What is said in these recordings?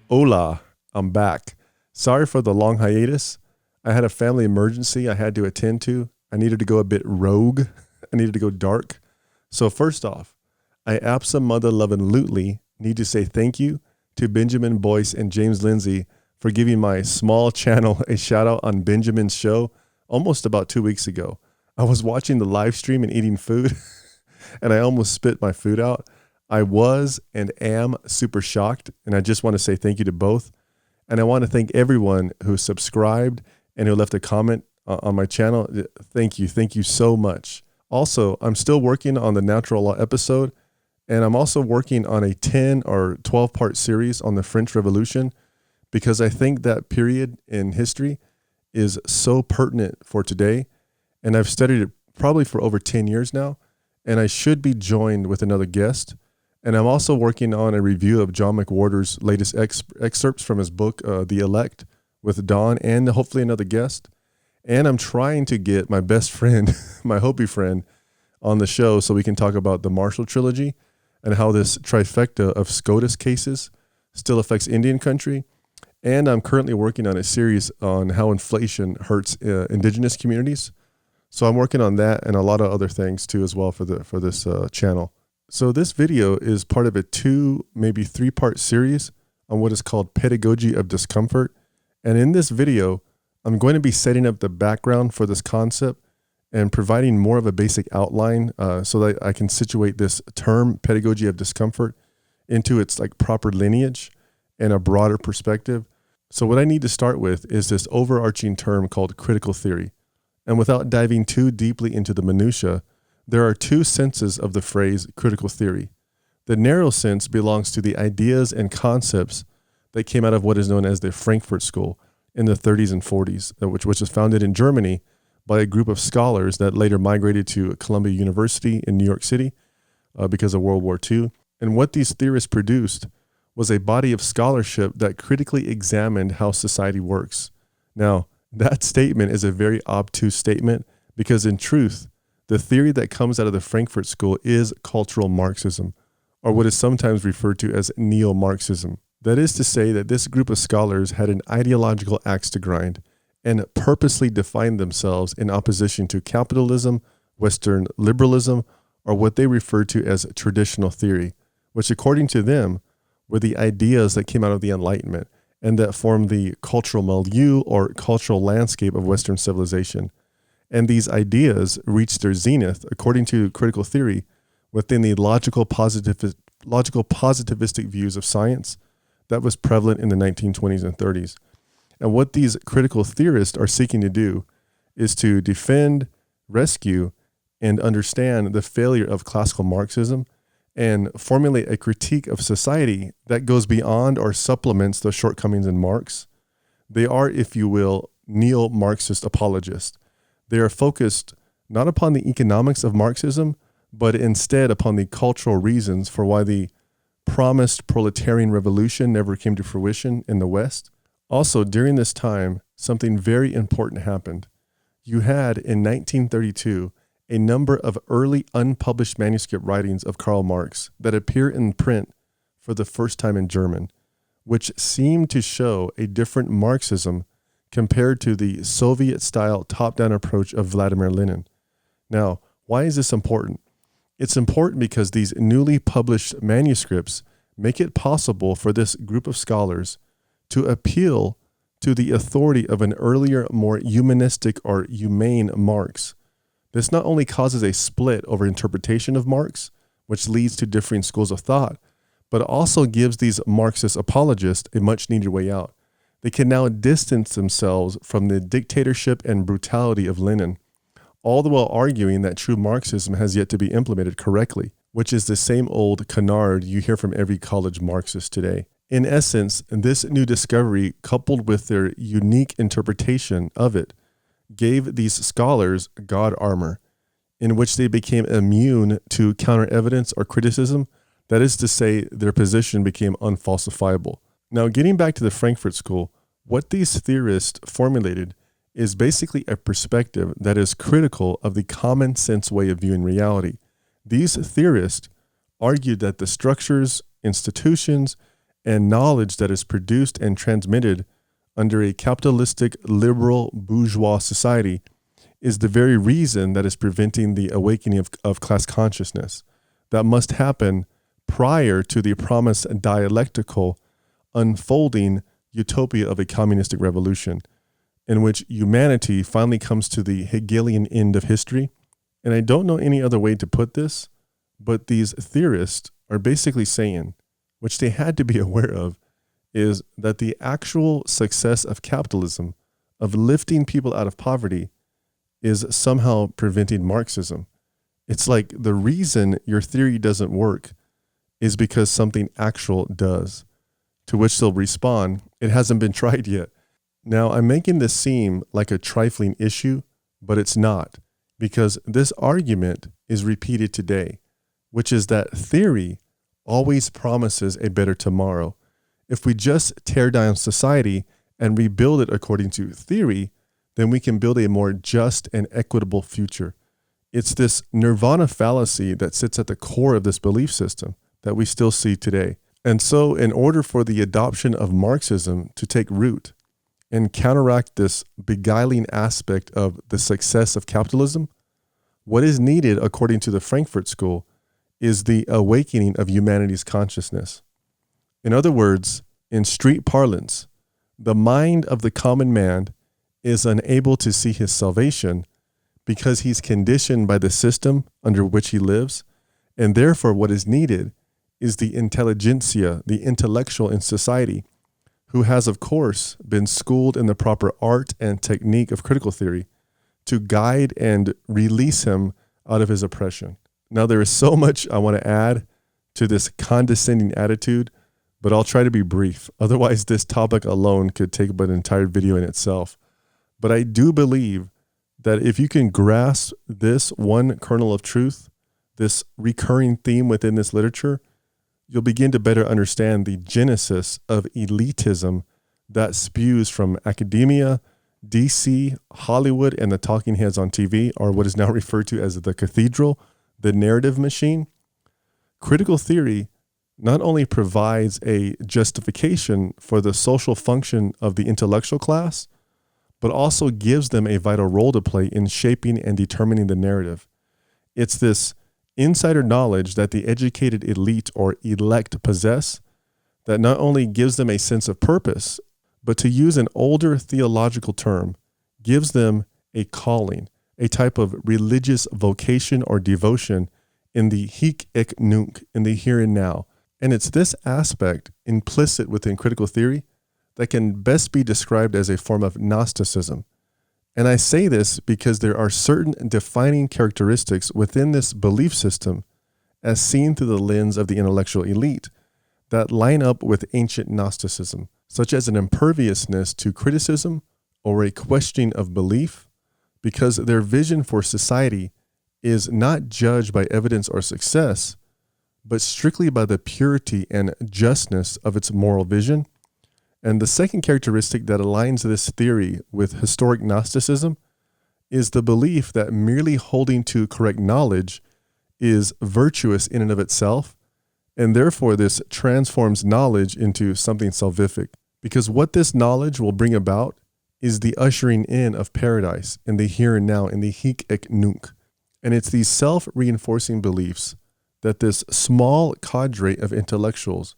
Hola, I'm back. Sorry for the long hiatus. I had a family emergency I had to attend to. I needed to go a bit rogue. I needed to go dark. So first off, I abso-mother-lovin'-lutely need to say thank you to Benjamin Boyce and James Lindsay for giving my small channel a shout out on Benjamin's show almost about 2 weeks ago. I was watching the live stream and eating food and I almost spit my food out. I was and am super shocked, and I just want to say thank you to both. And I want to thank everyone who subscribed and who left a comment on my channel. Thank you. Thank you so much. Also, I'm still working on the natural law episode, and I'm also working on a 10 or 12 part series on the French Revolution, because I think that period in history is so pertinent for today. And I've studied it probably for over 10 years now, and I should be joined with another guest. And I'm also working on a review of John McWhorter's latest excerpts from his book, The Elect, with Don and hopefully another guest. And I'm trying to get my best friend, my Hopi friend, on the show so we can talk about the Marshall Trilogy and how this trifecta of SCOTUS cases still affects Indian country. And I'm currently working on a series on how inflation hurts indigenous communities. So I'm working on that and a lot of other things too as well for this channel. So this video is part of a 2, maybe 3 part series on what is called Pedagogy of Discomfort. And in this video, I'm going to be setting up the background for this concept and providing more of a basic outline so that I can situate this term, Pedagogy of Discomfort, into its proper lineage and a broader perspective. So what I need to start with is this overarching term called critical theory. And without diving too deeply into the minutiae, there are 2 senses of the phrase critical theory. The narrow sense belongs to the ideas and concepts that came out of what is known as the Frankfurt School in the 30s and 40s, which was founded in Germany by a group of scholars that later migrated to Columbia University in New York City because of World War II. And what these theorists produced was a body of scholarship that critically examined how society works. Now, that statement is a very obtuse statement because in truth, the theory that comes out of the Frankfurt School is cultural Marxism, or what is sometimes referred to as neo-Marxism. That is to say that this group of scholars had an ideological axe to grind and purposely defined themselves in opposition to capitalism, Western liberalism, or what they referred to as traditional theory, which according to them were the ideas that came out of the Enlightenment and that formed the cultural milieu or cultural landscape of Western civilization. And these ideas reached their zenith, according to critical theory, within the logical positivistic views of science that was prevalent in the 1920s and 30s. And what these critical theorists are seeking to do is to defend, rescue, and understand the failure of classical Marxism and formulate a critique of society that goes beyond or supplements the shortcomings in Marx. They are, if you will, neo-Marxist apologists. They are focused not upon the economics of Marxism, but instead upon the cultural reasons for why the promised proletarian revolution never came to fruition in the West. Also, during this time, something very important happened. You had, in 1932, a number of early unpublished manuscript writings of Karl Marx that appear in print for the first time in German, which seemed to show a different Marxism compared to the Soviet-style top-down approach of Vladimir Lenin. Now, why is this important? It's important because these newly published manuscripts make it possible for this group of scholars to appeal to the authority of an earlier, more humanistic or humane Marx. This not only causes a split over interpretation of Marx, which leads to differing schools of thought, but also gives these Marxist apologists a much-needed way out. They can now distance themselves from the dictatorship and brutality of Lenin, all the while arguing that true Marxism has yet to be implemented correctly, which is the same old canard you hear from every college Marxist today. In essence, this new discovery, coupled with their unique interpretation of it, gave these scholars God armor, in which they became immune to counter-evidence or criticism. That is to say, their position became unfalsifiable. Now, getting back to the Frankfurt School, what these theorists formulated is basically a perspective that is critical of the common sense way of viewing reality. These theorists argued that the structures, institutions, and knowledge that is produced and transmitted under a capitalistic, liberal, bourgeois society is the very reason that is preventing the awakening of class consciousness that must happen prior to the promised dialectical unfolding utopia of a communistic revolution, in which humanity finally comes to the Hegelian end of history. And I don't know any other way to put this, but these theorists are basically saying, which they had to be aware of, is that the actual success of capitalism, of lifting people out of poverty, is somehow preventing Marxism. It's like the reason your theory doesn't work is because something actual does, to which they'll respond, it hasn't been tried yet. Now, I'm making this seem like a trifling issue, but it's not, because this argument is repeated today, which is that theory always promises a better tomorrow. If we just tear down society and rebuild it according to theory, then we can build a more just and equitable future. It's this nirvana fallacy that sits at the core of this belief system that we still see today. And so in order for the adoption of Marxism to take root and counteract this beguiling aspect of the success of capitalism, what is needed, according to the Frankfurt School, is the awakening of humanity's consciousness. In other words, in street parlance, the mind of the common man is unable to see his salvation because he's conditioned by the system under which he lives, and therefore what is needed is the intelligentsia, the intellectual in society, who has, of course, been schooled in the proper art and technique of critical theory to guide and release him out of his oppression. Now, there is so much I want to add to this condescending attitude, but I'll try to be brief. Otherwise, this topic alone could take up an entire video in itself. But I do believe that if you can grasp this one kernel of truth, this recurring theme within this literature, you'll begin to better understand the genesis of elitism that spews from academia, DC, Hollywood, and the talking heads on TV, or what is now referred to as the cathedral, the narrative machine. Critical theory not only provides a justification for the social function of the intellectual class, but also gives them a vital role to play in shaping and determining the narrative. It's this insider knowledge that the educated elite or elect possess that not only gives them a sense of purpose, but to use an older theological term, gives them a calling, a type of religious vocation or devotion in the hic et nunc, in the here and now. And it's this aspect implicit within critical theory that can best be described as a form of Gnosticism. And I say this because there are certain defining characteristics within this belief system, as seen through the lens of the intellectual elite, that line up with ancient Gnosticism, such as an imperviousness to criticism or a questioning of belief, because their vision for society is not judged by evidence or success, but strictly by the purity and justness of its moral vision. And the second characteristic that aligns this theory with historic Gnosticism is the belief that merely holding to correct knowledge is virtuous in and of itself, and therefore this transforms knowledge into something salvific. Because what this knowledge will bring about is the ushering in of paradise in the here and now, in the hic et nunc. And it's these self-reinforcing beliefs that this small cadre of intellectuals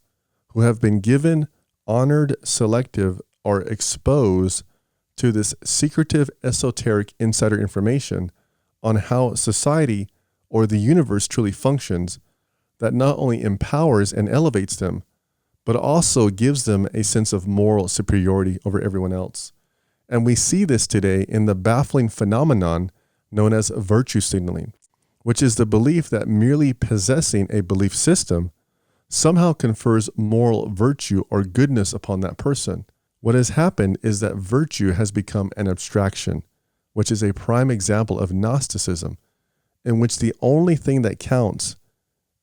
who have been given, honored, selective, or exposed to this secretive, esoteric insider information on how society or the universe truly functions, that not only empowers and elevates them, but also gives them a sense of moral superiority over everyone else. And we see this today in the baffling phenomenon known as virtue signaling, which is the belief that merely possessing a belief system somehow confers moral virtue or goodness upon that person. What has happened is that virtue has become an abstraction, which is a prime example of Gnosticism, in which the only thing that counts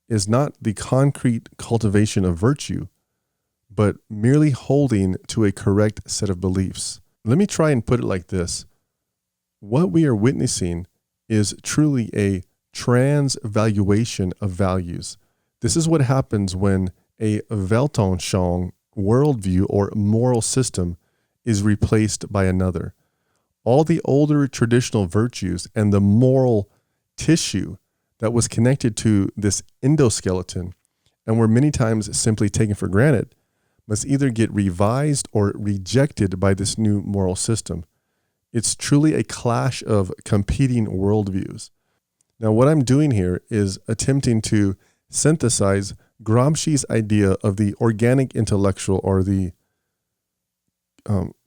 is not the concrete cultivation of virtue, but merely holding to a correct set of beliefs. Let me try and put it like this. What we are witnessing is truly a transvaluation of values. This is what happens when a Weltanschauung worldview or moral system is replaced by another. All the older traditional virtues and the moral tissue that was connected to this endoskeleton and were many times simply taken for granted must either get revised or rejected by this new moral system. It's truly a clash of competing worldviews. Now, what I'm doing here is attempting to synthesize Gramsci's idea of the organic intellectual or the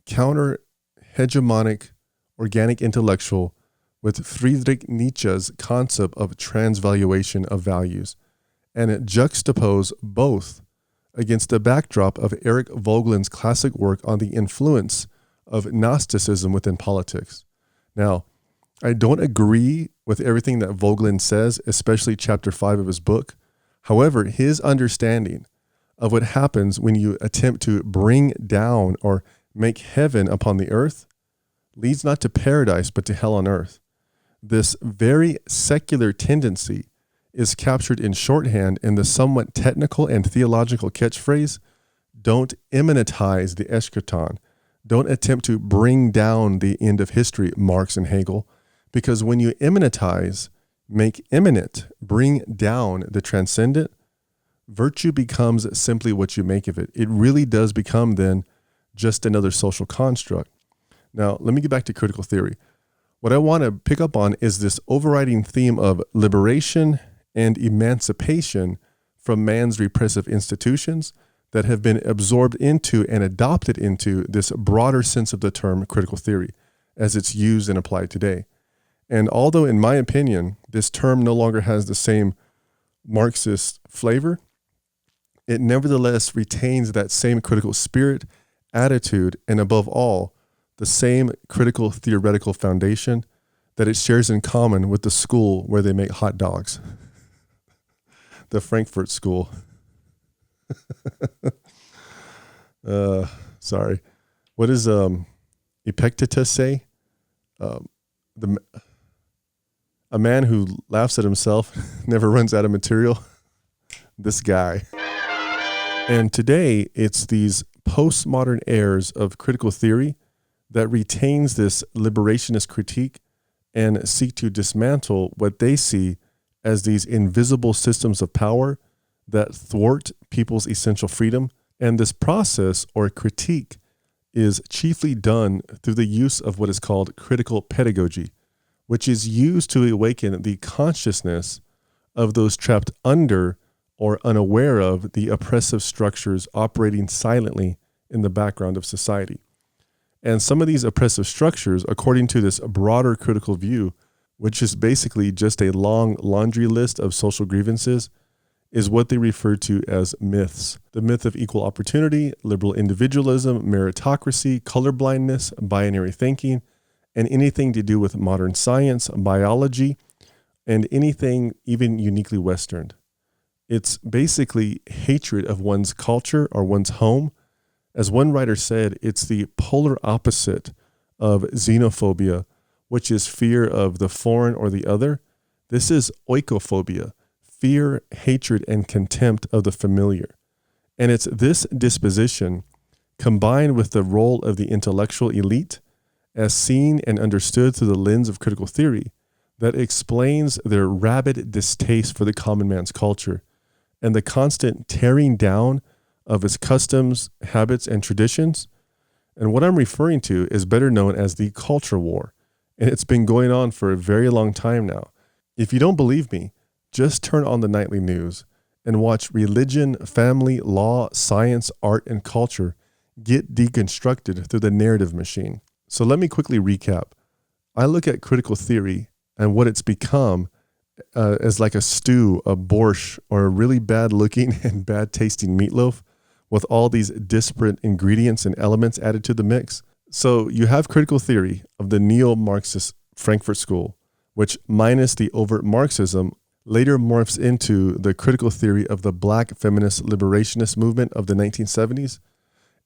counter-hegemonic organic intellectual with Friedrich Nietzsche's concept of transvaluation of values, and it juxtapose both against the backdrop of Eric Voegelin's classic work on the influence of Gnosticism within politics. Now, I don't agree with everything that Voegelin says, especially chapter 5 of his book. However, his understanding of what happens when you attempt to bring down or make heaven upon the earth leads not to paradise, but to hell on earth. This very secular tendency is captured in shorthand in the somewhat technical and theological catchphrase, don't immanentize the eschaton. Don't attempt to bring down the end of history, Marx and Hegel, because when you immanentize, make immanent, bring down the transcendent, virtue becomes simply what you make of it. It really does become then just another social construct. Now, let me get back to critical theory. What I want to pick up on is this overriding theme of liberation and emancipation from man's repressive institutions that have been absorbed into and adopted into this broader sense of the term critical theory as it's used and applied today. And although, in my opinion, this term no longer has the same Marxist flavor, it nevertheless retains that same critical spirit, attitude, and above all, the same critical theoretical foundation that it shares in common with the school where they make hot dogs. The Frankfurt School. Sorry. What does Epictetus say? A man who laughs at himself never runs out of material. This guy. And today, it's these postmodern heirs of critical theory that retains this liberationist critique and seek to dismantle what they see as these invisible systems of power that thwart people's essential freedom. And this process or critique is chiefly done through the use of what is called critical pedagogy, which is used to awaken the consciousness of those trapped under or unaware of the oppressive structures operating silently in the background of society. And some of these oppressive structures, according to this broader critical view, which is basically just a long laundry list of social grievances, is what they refer to as myths. The myth of equal opportunity, liberal individualism, meritocracy, colorblindness, binary thinking, and anything to do with modern science, biology, and anything even uniquely Western. It's basically hatred of one's culture or one's home. As one writer said, it's the polar opposite of xenophobia, which is fear of the foreign or the other. This is oikophobia, fear, hatred, and contempt of the familiar. And it's this disposition, combined with the role of the intellectual elite, as seen and understood through the lens of critical theory, that explains their rabid distaste for the common man's culture and the constant tearing down of its customs, habits, and traditions. And what I'm referring to is better known as the culture war. And it's been going on for a very long time now. If you don't believe me, just turn on the nightly news and watch religion, family, law, science, art, and culture get deconstructed through the narrative machine. So let me quickly recap. I look at critical theory and what it's become as like a stew, a borscht, or a really bad looking and bad tasting meatloaf with all these disparate ingredients and elements added to the mix. So you have critical theory of the neo-Marxist Frankfurt School, which minus the overt Marxism later morphs into the critical theory of the Black feminist liberationist movement of the 1970s.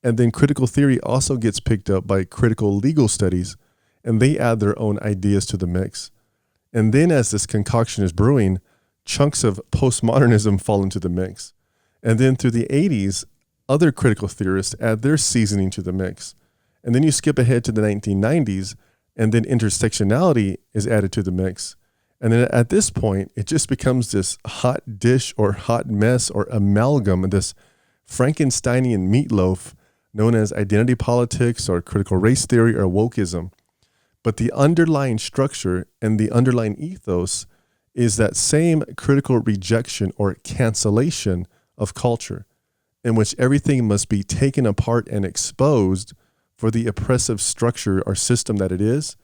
And then critical theory also gets picked up by critical legal studies, and they add their own ideas to the mix. And then as this concoction is brewing, chunks of postmodernism fall into the mix. And then through the 80s, other critical theorists add their seasoning to the mix. And then you skip ahead to the 1990s, and then intersectionality is added to the mix. And then at this point, it just becomes this hot dish or hot mess or amalgam, this Frankensteinian meatloaf known as identity politics or critical race theory or wokeism. But the underlying structure and the underlying ethos is that same critical rejection or cancellation of culture, in which everything must be taken apart and exposed for the oppressive structure or system that it is.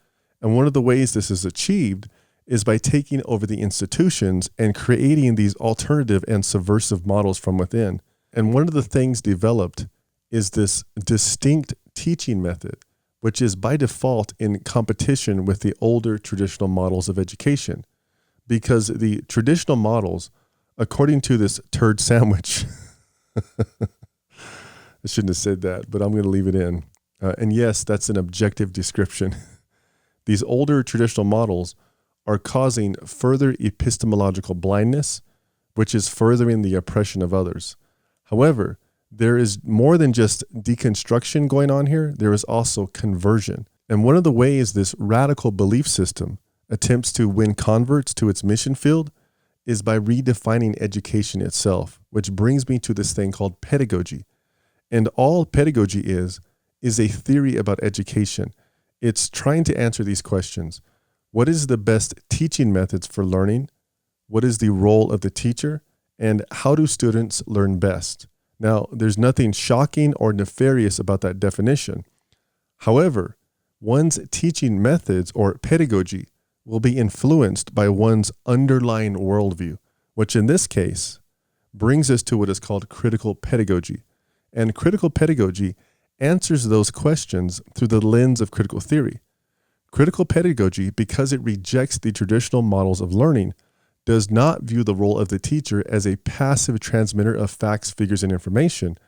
And one of the ways this is achieved is by taking over the institutions and creating these alternative and subversive models from within. And one of the things developed is this distinct teaching method, which is by default in competition with the older traditional models of education. Because the traditional models, according to this turd sandwich, I shouldn't have said that, but I'm going to leave it in. And yes, that's an objective description. These older traditional models are causing further epistemological blindness, which is furthering the oppression of others. However, there is more than just deconstruction going on here. There is also conversion. And one of the ways this radical belief system attempts to win converts to its mission field is by redefining education itself, which brings me to this thing called pedagogy. And all pedagogy is a theory about education. It's trying to answer these questions. What is the best teaching methods for learning? What is the role of the teacher? And how do students learn best? Now, there's nothing shocking or nefarious about that definition. However, one's teaching methods or pedagogy will be influenced by one's underlying worldview, which in this case brings us to what is called critical pedagogy. And critical pedagogy answers those questions through the lens of critical theory. Critical pedagogy, because it rejects the traditional models of learning, does not view the role of the teacher as a passive transmitter of facts, figures, and information,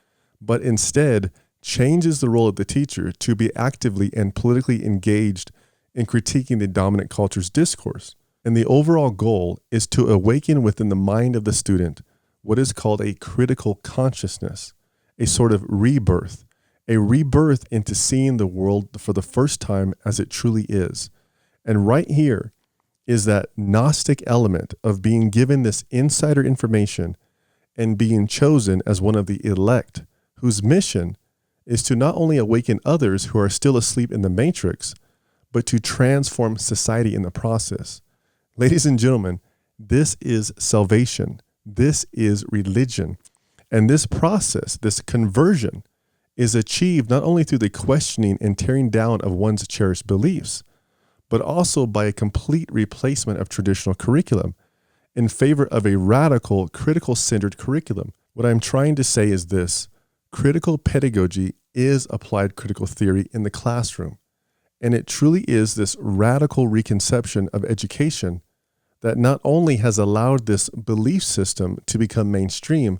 but instead changes the role of the teacher to be actively and politically engaged in critiquing the dominant culture's discourse. And the overall goal is to awaken within the mind of the student what is called a critical consciousness, a sort of rebirth into seeing the world for the first time as it truly is. And right here is that Gnostic element of being given this insider information and being chosen as one of the elect, whose mission is to not only awaken others who are still asleep in the matrix, but to transform society in the process. Ladies and gentlemen, this is salvation. This is religion. And this process, this conversion, is achieved not only through the questioning and tearing down of one's cherished beliefs, but also by a complete replacement of traditional curriculum in favor of a radical, critical-centered curriculum. What I'm trying to say is this: critical pedagogy is applied critical theory in the classroom. And it truly is this radical reconception of education that not only has allowed this belief system to become mainstream,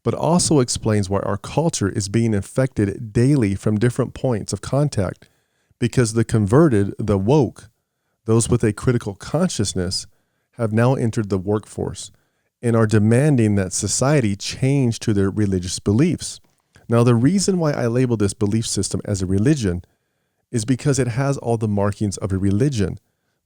but also explains why our culture is being infected daily from different points of contact, because the converted, the woke, those with a critical consciousness, have now entered the workforce and are demanding that society change to their religious beliefs. Now, the reason why I label this belief system as a religion is because it has all the markings of a religion.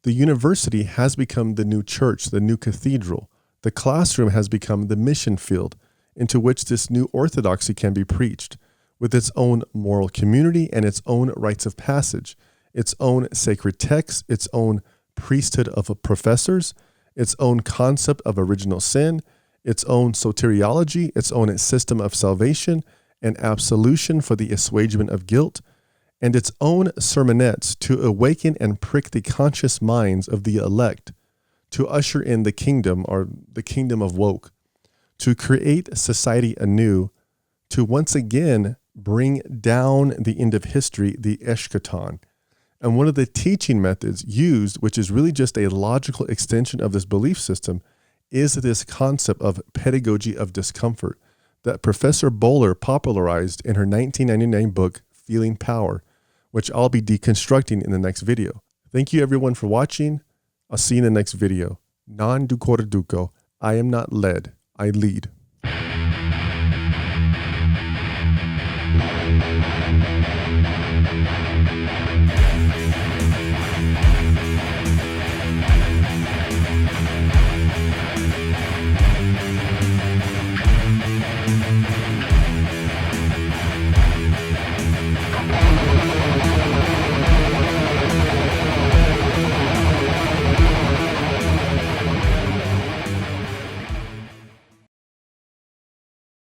The university has become the new church, the new cathedral. The classroom has become the mission field into which this new orthodoxy can be preached, with its own moral community and its own rites of passage, its own sacred texts, its own priesthood of professors, its own concept of original sin, its own soteriology, its own system of salvation and absolution for the assuagement of guilt, and its own sermonettes to awaken and prick the conscious minds of the elect, to usher in the kingdom, or the kingdom of woke, to create society anew, to once again bring down the end of history, the eschaton. And one of the teaching methods used, which is really just a logical extension of this belief system, is this concept of pedagogy of discomfort that Professor Bowler popularized in her 1999 book, Feeling Power, which I'll be deconstructing in the next video. Thank you everyone for watching. I'll see you in the next video. Non ducor duco. I am not led, I lead.